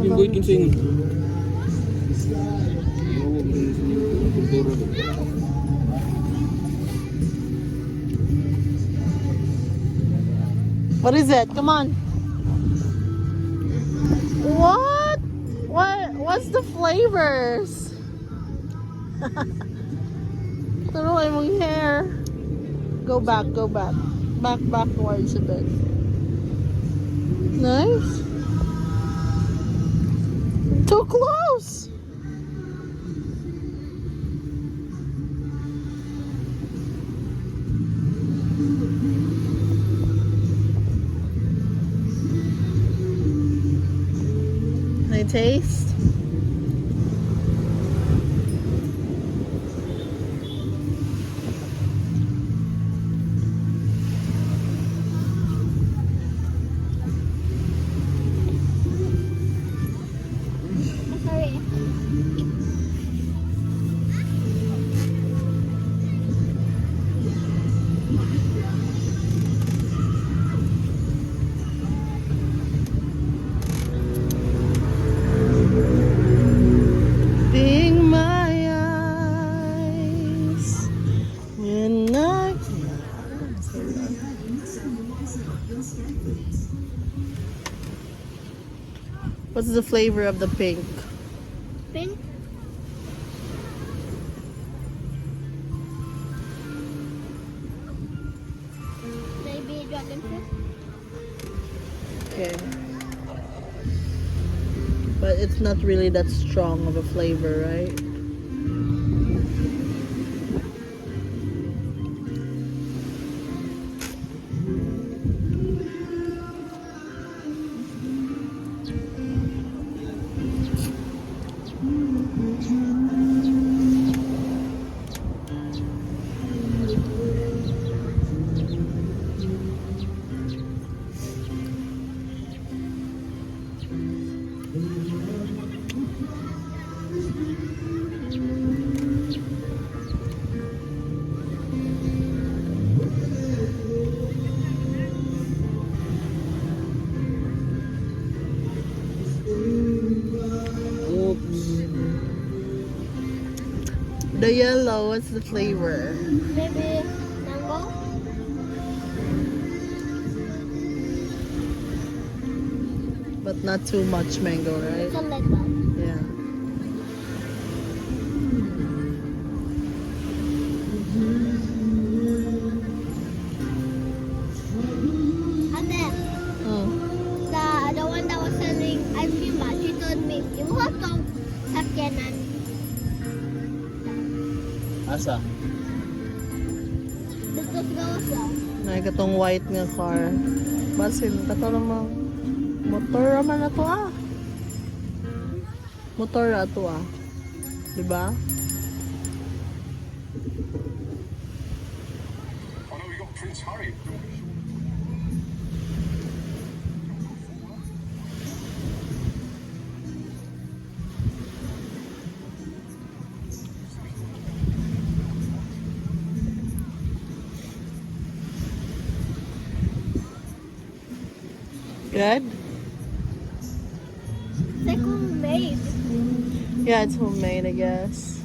Yung boy kinsing. What is it? Come on. What? What's the flavors? Turuan mong hair. Go back. Backwards a bit. Nice. Too close. Can I taste? Being my eyes when I... What's the flavor of the pink? Pink? Maybe dragon fruit? Okay. But it's not really that strong of a flavor, right? The yellow, what's the flavor? Maybe mango? But not too much mango, right? Something like that. Yeah. And then, the one that was selling ice cream bar, she told me, yung hotdog, sakyanan. Asa? Dito sa gawas ah. Nay katong white nga car. Basin katong mo motor man na to ah. Motor na to ah. Diba? Oh no, we got Prince Harry. Good? It's like homemade. Yeah, it's homemade, I guess.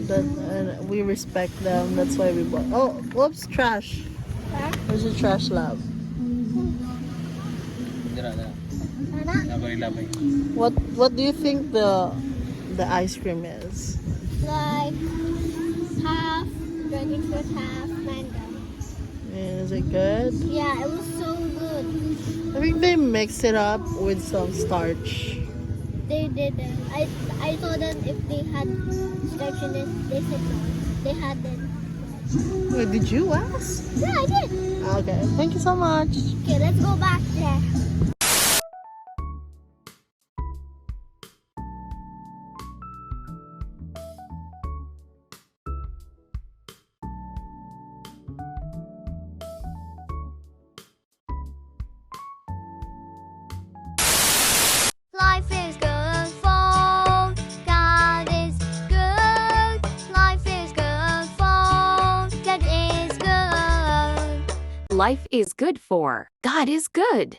That we respect them. That's why we bought. Oh, whoops, trash. Huh? There's a trash lab. Ano? Labay-labay. What do you think the ice cream is? Like half dragon fruit, half mango. Is it good? Yeah, it was so good. I think they mix it up with some starch. They didn't. I told them if they had starch in it. They said no. They hadn't. Wait, did you ask? Yeah, I did. Okay, thank you so much. Okay, let's go back there. Life is good for God is good. Life is good for God is good. Life is good for God is good.